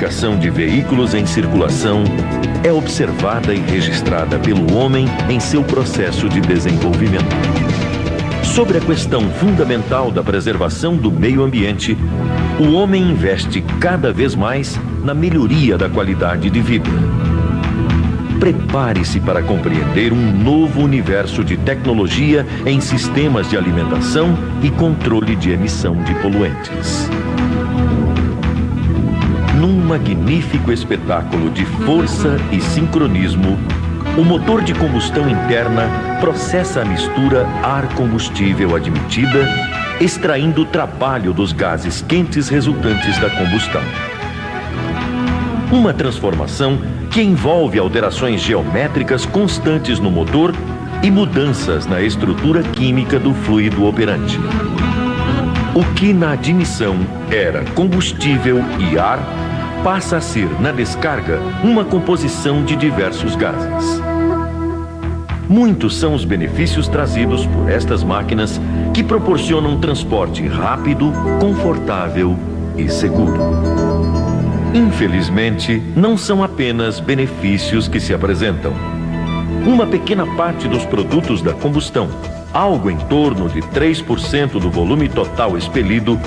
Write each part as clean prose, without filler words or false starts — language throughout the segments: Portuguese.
fabricação de veículos em circulação é observada e registrada pelo homem em seu processo de desenvolvimento. Sobre a questão fundamental da preservação do meio ambiente, o homem investe cada vez mais na melhoria da qualidade de vida. Prepare-se para compreender um novo universo de tecnologia em sistemas de alimentação e controle de emissão de poluentes. Num magnífico espetáculo de força e sincronismo, o motor de combustão interna processa a mistura ar-combustível admitida, extraindo o trabalho dos gases quentes resultantes da combustão. Uma transformação que envolve alterações geométricas constantes no motor e mudanças na estrutura química do fluido operante. O que na admissão era combustível e ar passa a ser, na descarga, uma composição de diversos gases. Muitos são os benefícios trazidos por estas máquinas que proporcionam transporte rápido, confortável e seguro. Infelizmente, não são apenas benefícios que se apresentam. Uma pequena parte dos produtos da combustão, algo em torno de 3% do volume total expelido,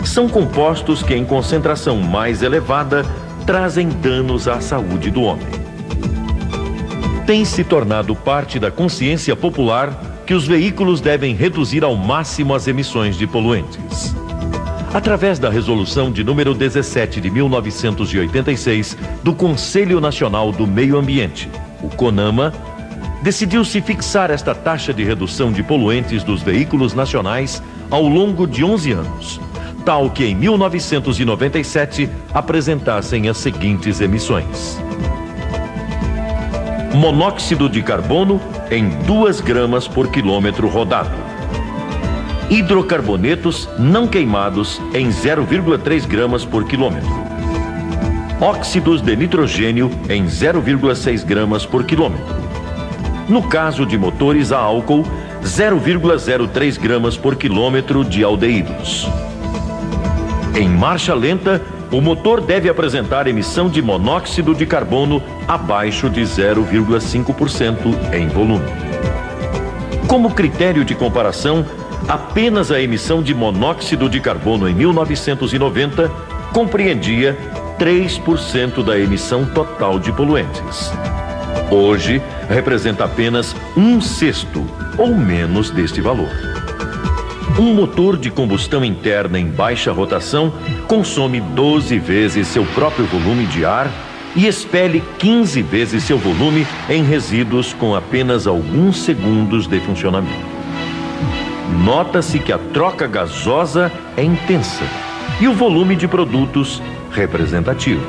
são compostos que, em concentração mais elevada, trazem danos à saúde do homem. Tem se tornado parte da consciência popular que os veículos devem reduzir ao máximo as emissões de poluentes. Através da resolução de número 17 de 1986 do Conselho Nacional do Meio Ambiente, o CONAMA, decidiu-se fixar esta taxa de redução de poluentes dos veículos nacionais ao longo de 11 anos, tal que em 1997 apresentassem as seguintes emissões: monóxido de carbono em 2 gramas por quilômetro rodado, hidrocarbonetos não queimados em 0,3 gramas por quilômetro, óxidos de nitrogênio em 0,6 gramas por quilômetro. No caso de motores a álcool, 0,03 gramas por quilômetro de aldeídos. Em marcha lenta, o motor deve apresentar emissão de monóxido de carbono abaixo de 0,5% em volume. Como critério de comparação, apenas a emissão de monóxido de carbono em 1990 compreendia 3% da emissão total de poluentes. Hoje, representa apenas 1/6 ou menos deste valor. Um motor de combustão interna em baixa rotação consome 12 vezes seu próprio volume de ar e expele 15 vezes seu volume em resíduos com apenas alguns segundos de funcionamento. Nota-se que a troca gasosa é intensa e o volume de produtos representativo.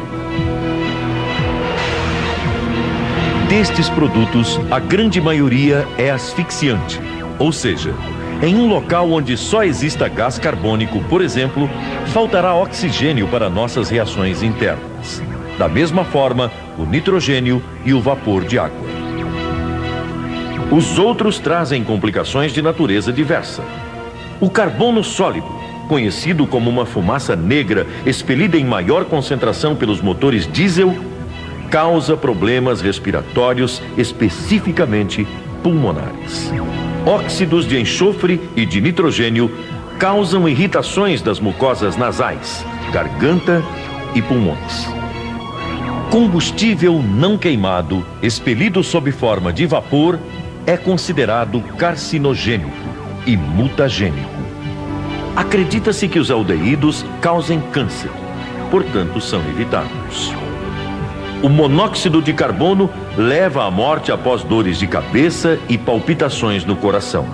Destes produtos, a grande maioria é asfixiante, ou seja, em um local onde só exista gás carbônico, por exemplo, faltará oxigênio para nossas reações internas. Da mesma forma, o nitrogênio e o vapor de água. Os outros trazem complicações de natureza diversa. O carbono sólido, conhecido como uma fumaça negra expelida em maior concentração pelos motores diesel, causa problemas respiratórios, especificamente pulmonares. Óxidos de enxofre e de nitrogênio causam irritações das mucosas nasais, garganta e pulmões. Combustível não queimado, expelido sob forma de vapor, é considerado carcinogênico e mutagênico. Acredita-se que os aldeídos causem câncer, portanto são evitados. O monóxido de carbono leva à morte após dores de cabeça e palpitações no coração.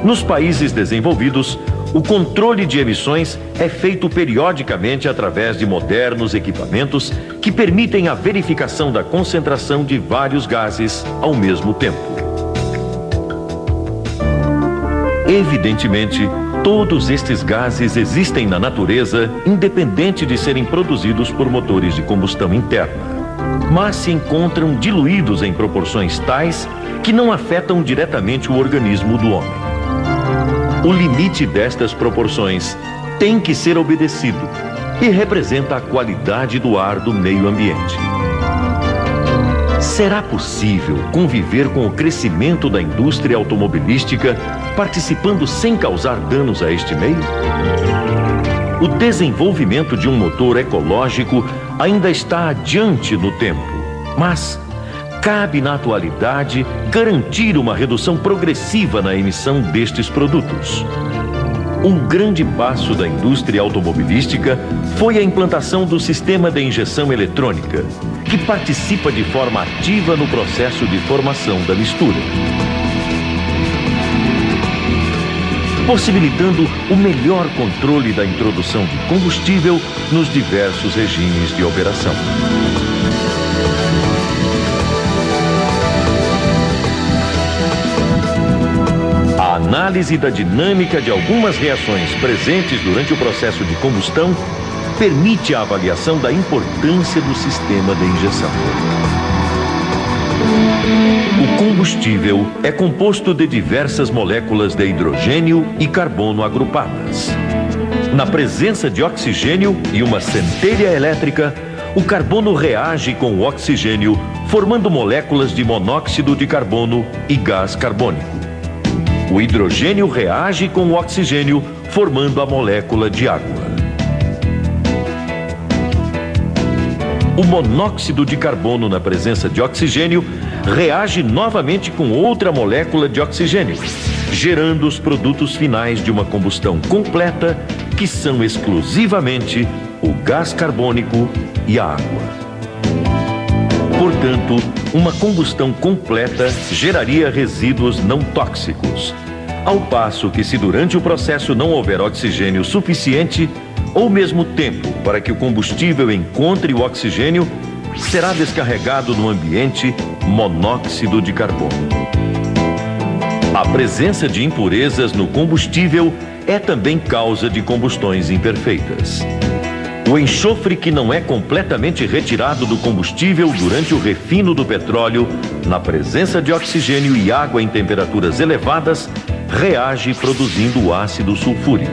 Nos países desenvolvidos, o controle de emissões é feito periodicamente através de modernos equipamentos que permitem a verificação da concentração de vários gases ao mesmo tempo. Evidentemente, todos estes gases existem na natureza, independente de serem produzidos por motores de combustão interna, mas se encontram diluídos em proporções tais que não afetam diretamente o organismo do homem. O limite destas proporções tem que ser obedecido, e representa a qualidade do ar do meio ambiente. Será possível conviver com o crescimento da indústria automobilística, participando sem causar danos a este meio? O desenvolvimento de um motor ecológico ainda está adiante no tempo, mas cabe na atualidade garantir uma redução progressiva na emissão destes produtos. Um grande passo da indústria automobilística foi a implantação do sistema de injeção eletrônica, que participa de forma ativa no processo de formação da mistura, possibilitando o melhor controle da introdução de combustível nos diversos regimes de operação. A análise da dinâmica de algumas reações presentes durante o processo de combustão permite a avaliação da importância do sistema de injeção. O combustível é composto de diversas moléculas de hidrogênio e carbono agrupadas. Na presença de oxigênio e uma centelha elétrica, o carbono reage com o oxigênio, formando moléculas de monóxido de carbono e gás carbônico. O hidrogênio reage com o oxigênio, formando a molécula de água. O monóxido de carbono, na presença de oxigênio, reage novamente com outra molécula de oxigênio, gerando os produtos finais de uma combustão completa, que são exclusivamente o gás carbônico e a água. Portanto, uma combustão completa geraria resíduos não tóxicos, ao passo que, se durante o processo não houver oxigênio suficiente, ou mesmo tempo para que o combustível encontre o oxigênio, será descarregado no ambiente monóxido de carbono. A presença de impurezas no combustível é também causa de combustões imperfeitas. O enxofre que não é completamente retirado do combustível durante o refino do petróleo, na presença de oxigênio e água em temperaturas elevadas, reage produzindo o ácido sulfúrico.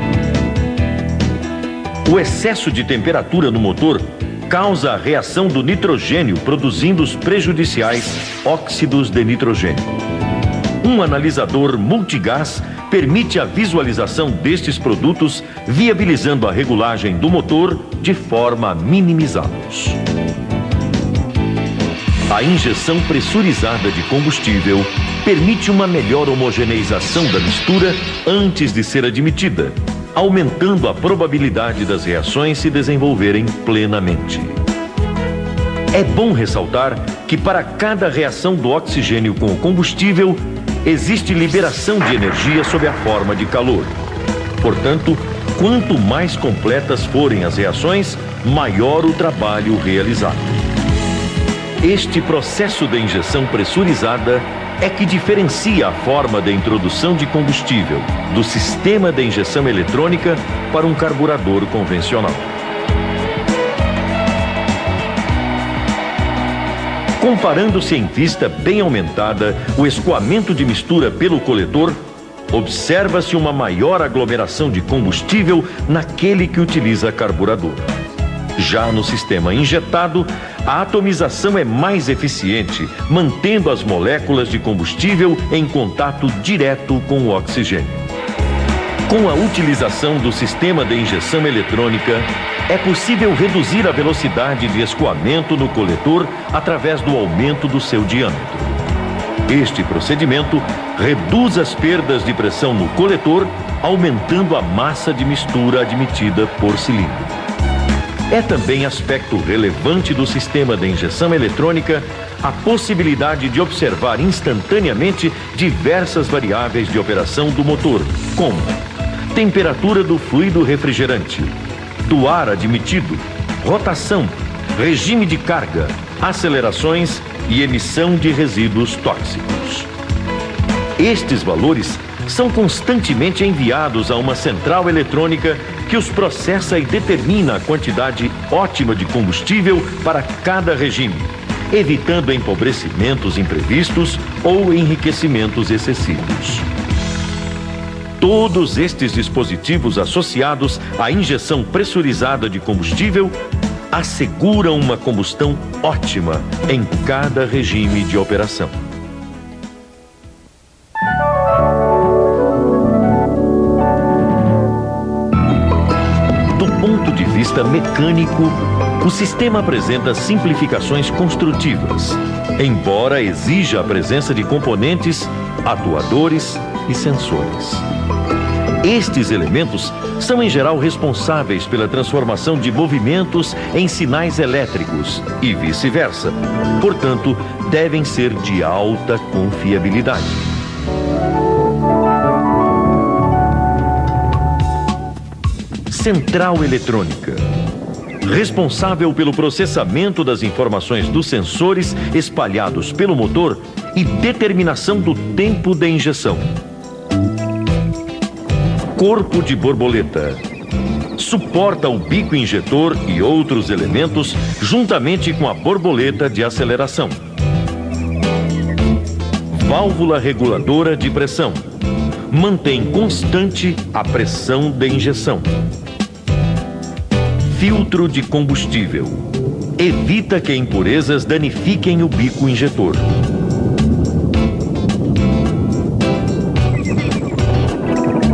O excesso de temperatura no motor causa a reação do nitrogênio, produzindo os prejudiciais óxidos de nitrogênio. Um analisador multigás permite a visualização destes produtos, viabilizando a regulagem do motor de forma a minimizá-los. A injeção pressurizada de combustível permite uma melhor homogeneização da mistura antes de ser admitida, aumentando a probabilidade das reações se desenvolverem plenamente. É bom ressaltar que para cada reação do oxigênio com o combustível, existe liberação de energia sob a forma de calor. Portanto, quanto mais completas forem as reações, maior o trabalho realizado. Este processo de injeção pressurizada é que diferencia a forma de introdução de combustível do sistema de injeção eletrônica para um carburador convencional. Comparando-se em vista bem aumentada o escoamento de mistura pelo coletor, observa-se uma maior aglomeração de combustível naquele que utiliza carburador. Já no sistema injetado, a atomização é mais eficiente, mantendo as moléculas de combustível em contato direto com o oxigênio. Com a utilização do sistema de injeção eletrônica, é possível reduzir a velocidade de escoamento no coletor através do aumento do seu diâmetro. Este procedimento reduz as perdas de pressão no coletor, aumentando a massa de mistura admitida por cilindro. É também aspecto relevante do sistema de injeção eletrônica a possibilidade de observar instantaneamente diversas variáveis de operação do motor, como temperatura do fluido refrigerante, do ar admitido, rotação, regime de carga, acelerações e emissão de resíduos tóxicos. Estes valores são constantemente enviados a uma central eletrônica que os processa e determina a quantidade ótima de combustível para cada regime, evitando empobrecimentos imprevistos ou enriquecimentos excessivos. Todos estes dispositivos associados à injeção pressurizada de combustível asseguram uma combustão ótima em cada regime de operação. Do ponto de vista mecânico, o sistema apresenta simplificações construtivas, embora exija a presença de componentes, atuadores e sensores. Estes elementos são, em geral, responsáveis pela transformação de movimentos em sinais elétricos e vice-versa. Portanto, devem ser de alta confiabilidade. Central eletrônica. Responsável pelo processamento das informações dos sensores espalhados pelo motor e determinação do tempo de injeção. Corpo de borboleta. Suporta o bico injetor e outros elementos juntamente com a borboleta de aceleração. Válvula reguladora de pressão. Mantém constante a pressão de injeção. Filtro de combustível. Evita que impurezas danifiquem o bico injetor.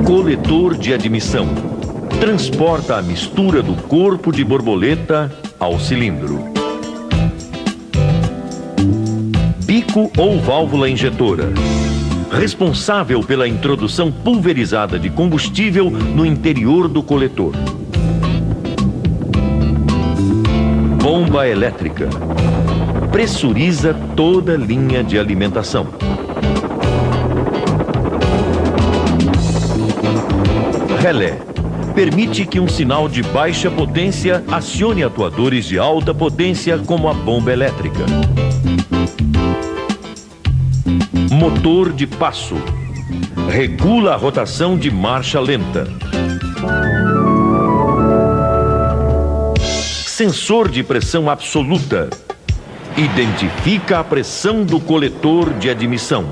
Coletor de admissão. Transporta a mistura do corpo de borboleta ao cilindro. Bico ou válvula injetora. Responsável pela introdução pulverizada de combustível no interior do coletor. Bomba elétrica. Pressuriza toda a linha de alimentação. Relé. Permite que um sinal de baixa potência acione atuadores de alta potência, como a bomba elétrica. Motor de passo. Regula a rotação de marcha lenta. Sensor de pressão absoluta. Identifica a pressão do coletor de admissão.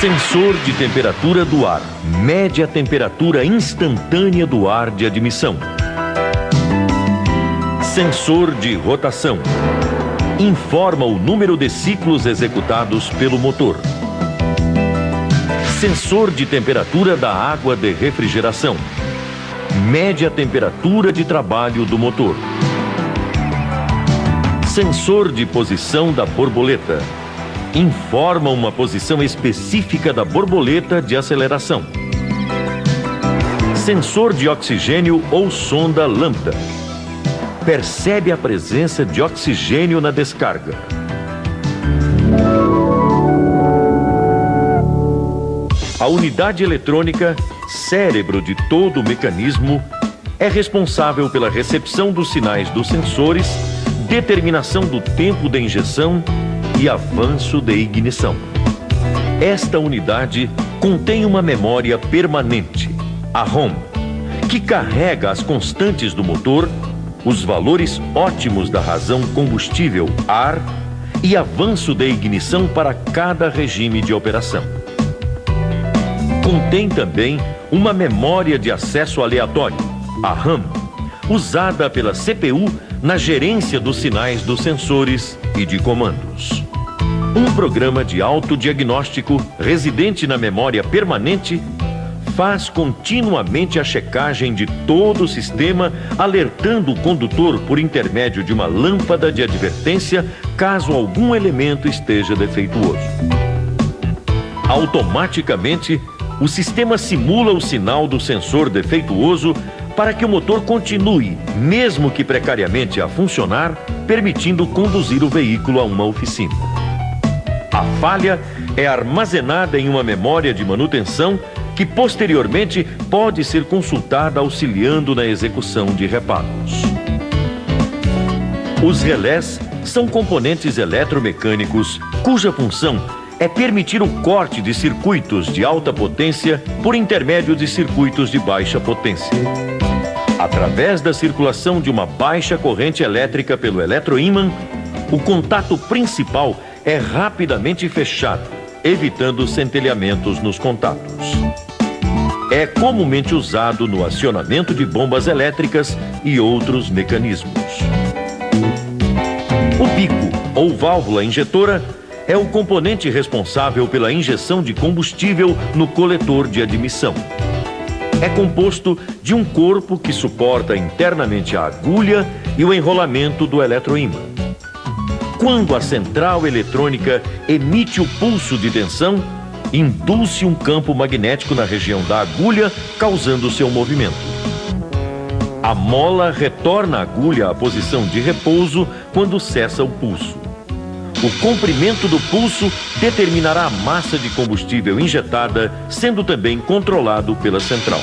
Sensor de temperatura do ar. Mede a temperatura instantânea do ar de admissão. Sensor de rotação. Informa o número de ciclos executados pelo motor. Sensor de temperatura da água de refrigeração. Mede a temperatura de trabalho do motor. Sensor de posição da borboleta. Informa uma posição específica da borboleta de aceleração. Sensor de oxigênio ou sonda lambda. Percebe a presença de oxigênio na descarga. A unidade eletrônica, cérebro de todo o mecanismo, é responsável pela recepção dos sinais dos sensores, determinação do tempo de injeção e avanço de ignição. Esta unidade contém uma memória permanente, a ROM, que carrega as constantes do motor, os valores ótimos da razão combustível, ar, e avanço de ignição para cada regime de operação. Contém também uma memória de acesso aleatório, a RAM, usada pela CPU na gerência dos sinais dos sensores e de comandos. Um programa de autodiagnóstico residente na memória permanente faz continuamente a checagem de todo o sistema, alertando o condutor por intermédio de uma lâmpada de advertência caso algum elemento esteja defeituoso. Automaticamente, o sistema simula o sinal do sensor defeituoso para que o motor continue, mesmo que precariamente, a funcionar, permitindo conduzir o veículo a uma oficina. A falha é armazenada em uma memória de manutenção que posteriormente pode ser consultada auxiliando na execução de reparos. Os relés são componentes eletromecânicos cuja função é permitir o corte de circuitos de alta potência por intermédio de circuitos de baixa potência. Através da circulação de uma baixa corrente elétrica pelo eletroímã, o contato principal é rapidamente fechado evitando centelhamentos nos contatos. É comumente usado no acionamento de bombas elétricas e outros mecanismos. O bico, ou válvula injetora, é o componente responsável pela injeção de combustível no coletor de admissão. É composto de um corpo que suporta internamente a agulha e o enrolamento do eletroímã. Quando a central eletrônica emite o pulso de tensão, induz-se um campo magnético na região da agulha, causando seu movimento. A mola retorna a agulha à posição de repouso quando cessa o pulso. O comprimento do pulso determinará a massa de combustível injetada, sendo também controlado pela central.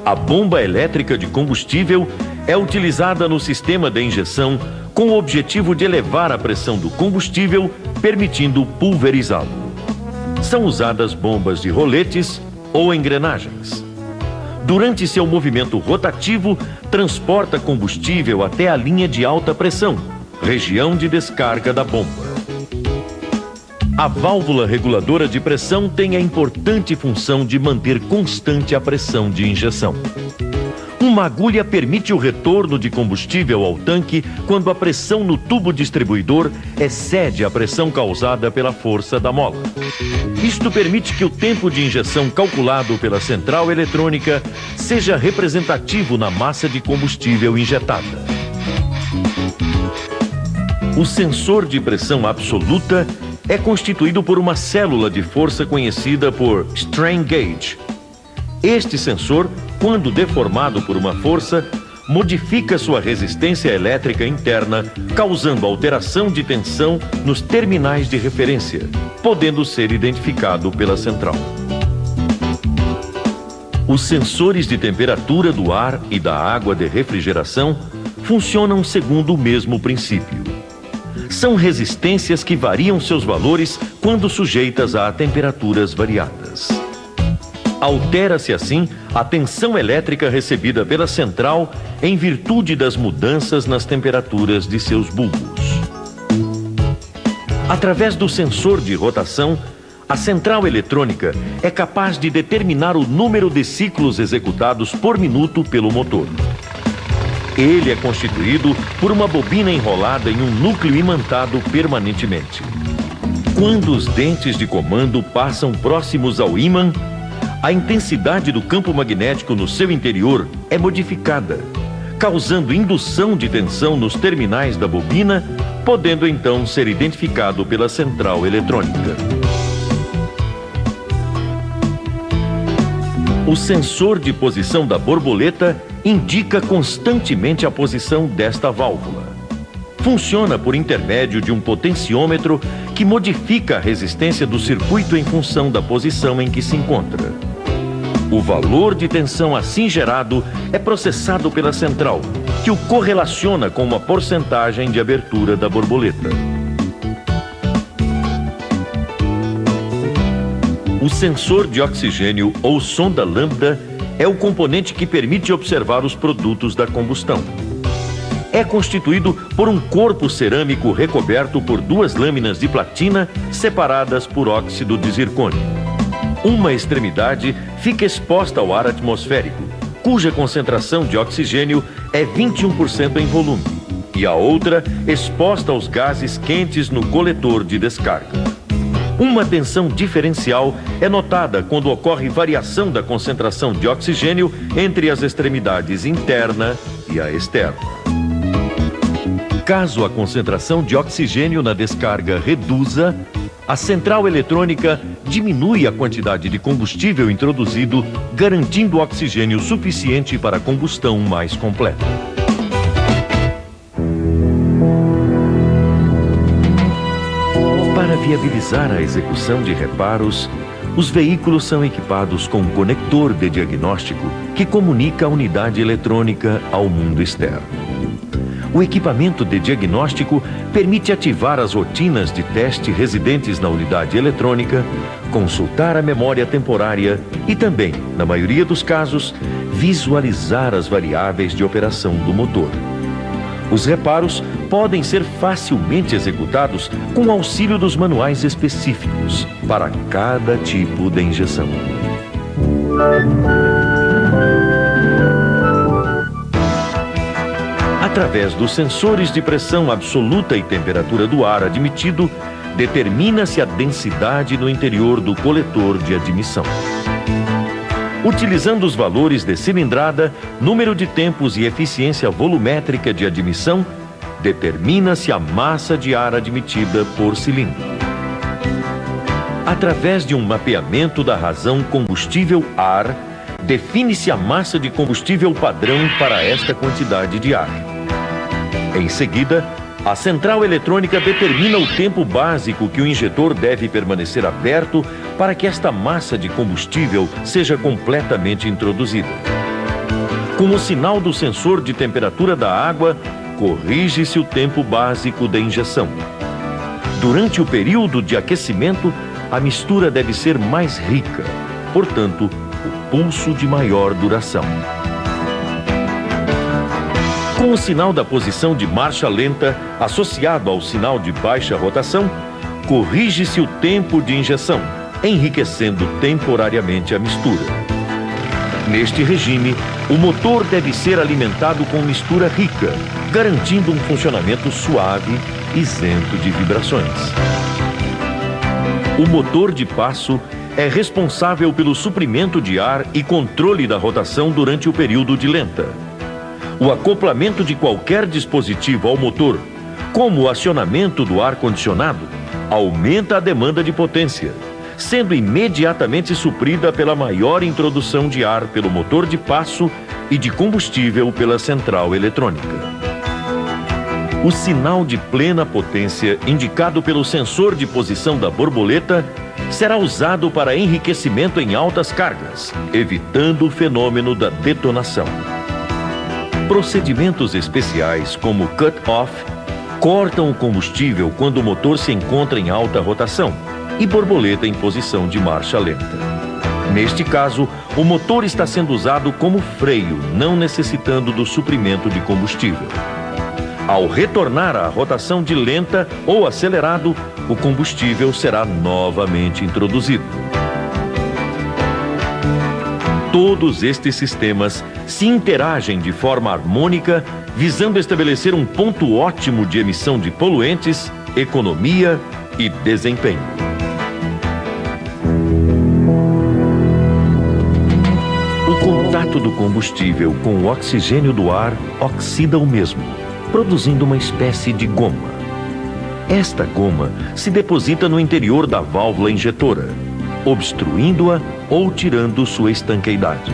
A bomba elétrica de combustível é utilizada no sistema de injeção com o objetivo de elevar a pressão do combustível, permitindo pulverizá-lo. São usadas bombas de roletes ou engrenagens. Durante seu movimento rotativo, transporta combustível até a linha de alta pressão, região de descarga da bomba. A válvula reguladora de pressão tem a importante função de manter constante a pressão de injeção. Uma agulha permite o retorno de combustível ao tanque quando a pressão no tubo distribuidor excede a pressão causada pela força da mola. Isto permite que o tempo de injeção calculado pela central eletrônica seja representativo na massa de combustível injetada. O sensor de pressão absoluta é constituído por uma célula de força conhecida por strain gauge. Este sensor, quando deformado por uma força, modifica sua resistência elétrica interna, causando alteração de tensão nos terminais de referência, podendo ser identificado pela central. Os sensores de temperatura do ar e da água de refrigeração funcionam segundo o mesmo princípio. São resistências que variam seus valores quando sujeitas a temperaturas variadas. Altera-se assim a tensão elétrica recebida pela central em virtude das mudanças nas temperaturas de seus bulbos. Através do sensor de rotação, a central eletrônica é capaz de determinar o número de ciclos executados por minuto pelo motor. Ele é constituído por uma bobina enrolada em um núcleo imantado permanentemente. Quando os dentes de comando passam próximos ao ímã, a intensidade do campo magnético no seu interior é modificada, causando indução de tensão nos terminais da bobina, podendo então ser identificado pela central eletrônica. O sensor de posição da borboleta indica constantemente a posição desta válvula. Funciona por intermédio de um potenciômetro que modifica a resistência do circuito em função da posição em que se encontra. O valor de tensão assim gerado é processado pela central, que o correlaciona com uma porcentagem de abertura da borboleta. O sensor de oxigênio ou sonda lambda é o componente que permite observar os produtos da combustão. É constituído por um corpo cerâmico recoberto por duas lâminas de platina separadas por óxido de zircônio. Uma extremidade fica exposta ao ar atmosférico, cuja concentração de oxigênio é 21% em volume, e a outra exposta aos gases quentes no coletor de descarga. Uma tensão diferencial é notada quando ocorre variação da concentração de oxigênio entre as extremidades interna e a externa. Caso a concentração de oxigênio na descarga reduza, a central eletrônica diminui a quantidade de combustível introduzido, garantindo oxigênio suficiente para a combustão mais completa. Para viabilizar a execução de reparos, os veículos são equipados com um conector de diagnóstico que comunica a unidade eletrônica ao mundo externo. O equipamento de diagnóstico permite ativar as rotinas de teste residentes na unidade eletrônica, consultar a memória temporária e também, na maioria dos casos, visualizar as variáveis de operação do motor. Os reparos podem ser facilmente executados com o auxílio dos manuais específicos para cada tipo de injeção. Através dos sensores de pressão absoluta e temperatura do ar admitido, determina-se a densidade no interior do coletor de admissão. Utilizando os valores de cilindrada, número de tempos e eficiência volumétrica de admissão, determina-se a massa de ar admitida por cilindro. Através de um mapeamento da razão combustível-ar, define-se a massa de combustível padrão para esta quantidade de ar. Em seguida, a central eletrônica determina o tempo básico que o injetor deve permanecer aberto para que esta massa de combustível seja completamente introduzida. Com o sinal do sensor de temperatura da água, corrige-se o tempo básico de injeção. Durante o período de aquecimento, a mistura deve ser mais rica, portanto, o pulso de maior duração. Com o sinal da posição de marcha lenta associado ao sinal de baixa rotação, corrige-se o tempo de injeção, enriquecendo temporariamente a mistura. Neste regime, o motor deve ser alimentado com mistura rica, garantindo um funcionamento suave, isento de vibrações. O motor de passo é responsável pelo suprimento de ar e controle da rotação durante o período de lenta. O acoplamento de qualquer dispositivo ao motor, como o acionamento do ar-condicionado, aumenta a demanda de potência, sendo imediatamente suprida pela maior introdução de ar pelo motor de passo e de combustível pela central eletrônica. O sinal de plena potência, indicado pelo sensor de posição da borboleta, será usado para enriquecimento em altas cargas, evitando o fenômeno da detonação. Procedimentos especiais, como cut-off, cortam o combustível quando o motor se encontra em alta rotação e borboleta em posição de marcha lenta. Neste caso, o motor está sendo usado como freio, não necessitando do suprimento de combustível. Ao retornar à rotação de lenta ou acelerado, o combustível será novamente introduzido. Todos estes sistemas se interagem de forma harmônica, visando estabelecer um ponto ótimo de emissão de poluentes, economia e desempenho. O contato do combustível com o oxigênio do ar oxida o mesmo, produzindo uma espécie de goma. Esta goma se deposita no interior da válvula injetora, obstruindo-a ou tirando sua estanqueidade.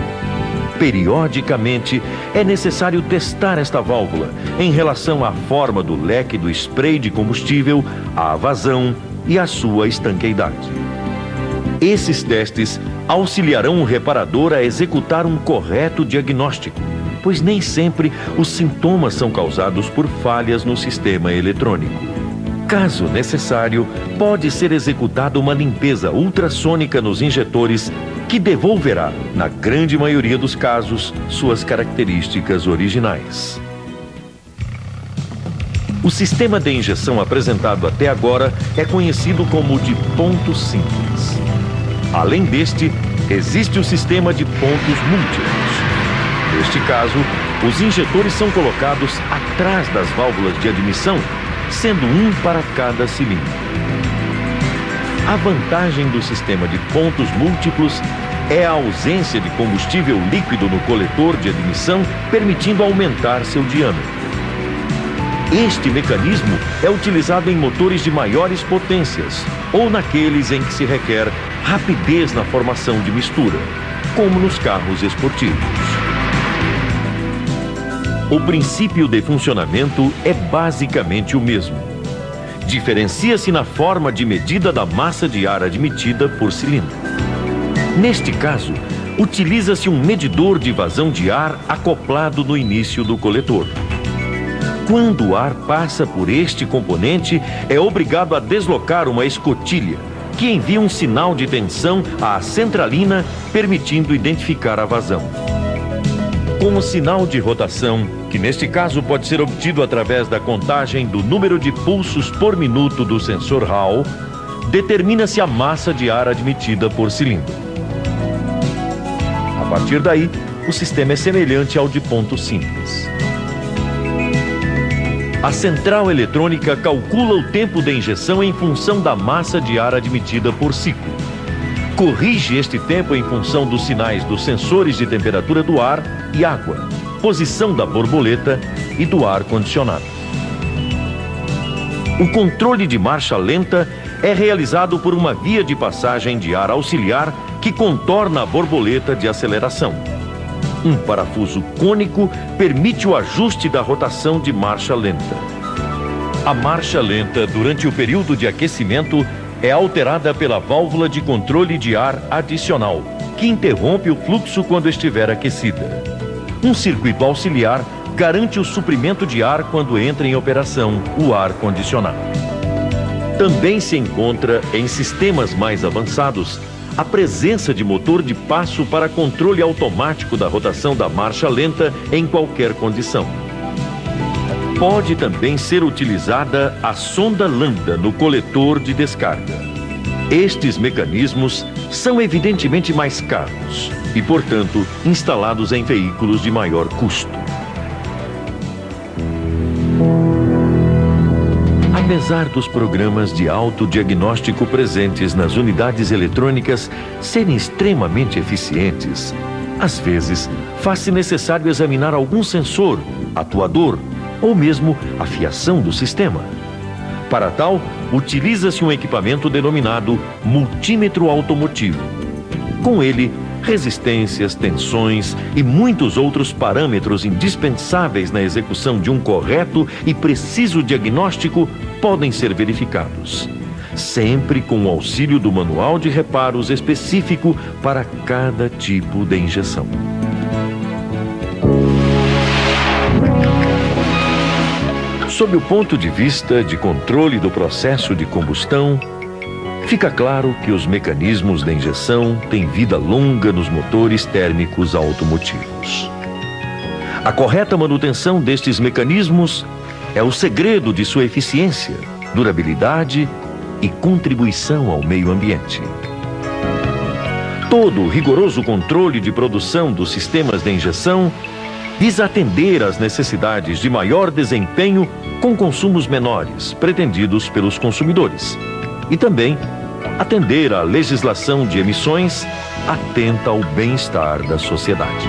Periodicamente, é necessário testar esta válvula em relação à forma do leque do spray de combustível, à vazão e à sua estanqueidade. Esses testes auxiliarão o reparador a executar um correto diagnóstico, pois nem sempre os sintomas são causados por falhas no sistema eletrônico. Caso necessário, pode ser executada uma limpeza ultrassônica nos injetores que devolverá, na grande maioria dos casos, suas características originais. O sistema de injeção apresentado até agora é conhecido como de ponto simples. Além deste, existe o sistema de pontos múltiplos. Neste caso, os injetores são colocados atrás das válvulas de admissão, sendo um para cada cilindro. A vantagem do sistema de pontos múltiplos é a ausência de combustível líquido no coletor de admissão, permitindo aumentar seu diâmetro. Este mecanismo é utilizado em motores de maiores potências ou naqueles em que se requer rapidez na formação de mistura, como nos carros esportivos. O princípio de funcionamento é basicamente o mesmo. Diferencia-se na forma de medida da massa de ar admitida por cilindro. Neste caso, utiliza-se um medidor de vazão de ar acoplado no início do coletor. Quando o ar passa por este componente, é obrigado a deslocar uma escotilha, que envia um sinal de tensão à centralina, permitindo identificar a vazão. Com o sinal de rotação, que neste caso pode ser obtido através da contagem do número de pulsos por minuto do sensor Hall, determina-se a massa de ar admitida por cilindro. A partir daí, o sistema é semelhante ao de ponto simples. A central eletrônica calcula o tempo de injeção em função da massa de ar admitida por ciclo. Corrige este tempo em função dos sinais dos sensores de temperatura do ar e água, posição da borboleta e do ar condicionado. O controle de marcha lenta é realizado por uma via de passagem de ar auxiliar que contorna a borboleta de aceleração. Um parafuso cônico permite o ajuste da rotação de marcha lenta. A marcha lenta, durante o período de aquecimento, é alterada pela válvula de controle de ar adicional, que interrompe o fluxo quando estiver aquecida. Um circuito auxiliar garante o suprimento de ar quando entra em operação o ar condicionado. Também se encontra em sistemas mais avançados a presença de motor de passo para controle automático da rotação da marcha lenta em qualquer condição. Pode também ser utilizada a sonda lambda no coletor de descarga. Estes mecanismos são evidentemente mais caros e, portanto, instalados em veículos de maior custo. Apesar dos programas de autodiagnóstico presentes nas unidades eletrônicas serem extremamente eficientes, às vezes faz-se necessário examinar algum sensor, atuador ou mesmo a fiação do sistema. Para tal, utiliza-se um equipamento denominado multímetro automotivo. Com ele, resistências, tensões e muitos outros parâmetros indispensáveis na execução de um correto e preciso diagnóstico podem ser verificados, sempre com o auxílio do manual de reparos específico para cada tipo de injeção. Sob o ponto de vista de controle do processo de combustão, fica claro que os mecanismos de injeção têm vida longa nos motores térmicos automotivos. A correta manutenção destes mecanismos é o segredo de sua eficiência, durabilidade e contribuição ao meio ambiente. Todo o rigoroso controle de produção dos sistemas de injeção visa atender às necessidades de maior desempenho com consumos menores pretendidos pelos consumidores e também atender à legislação de emissões atenta ao bem-estar da sociedade.